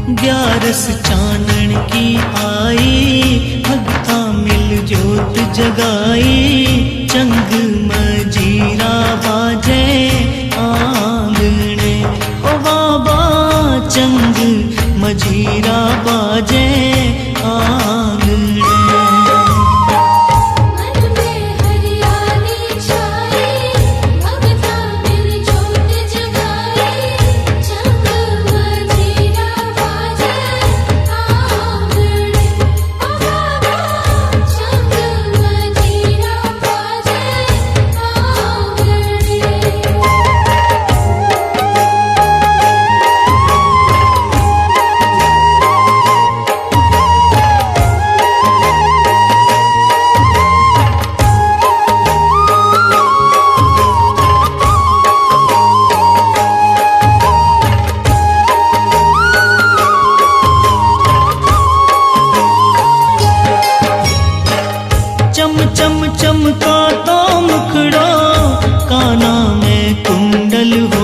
ग्यारस चानन की आई, भगता मिल जोत जगाई। चंग मजीरा बाजे आंगणे, ओ बाबा चंग मजीरा बाजे आंगणे। चम चम चमका तो मुखड़ो, काना में कुंडल हो।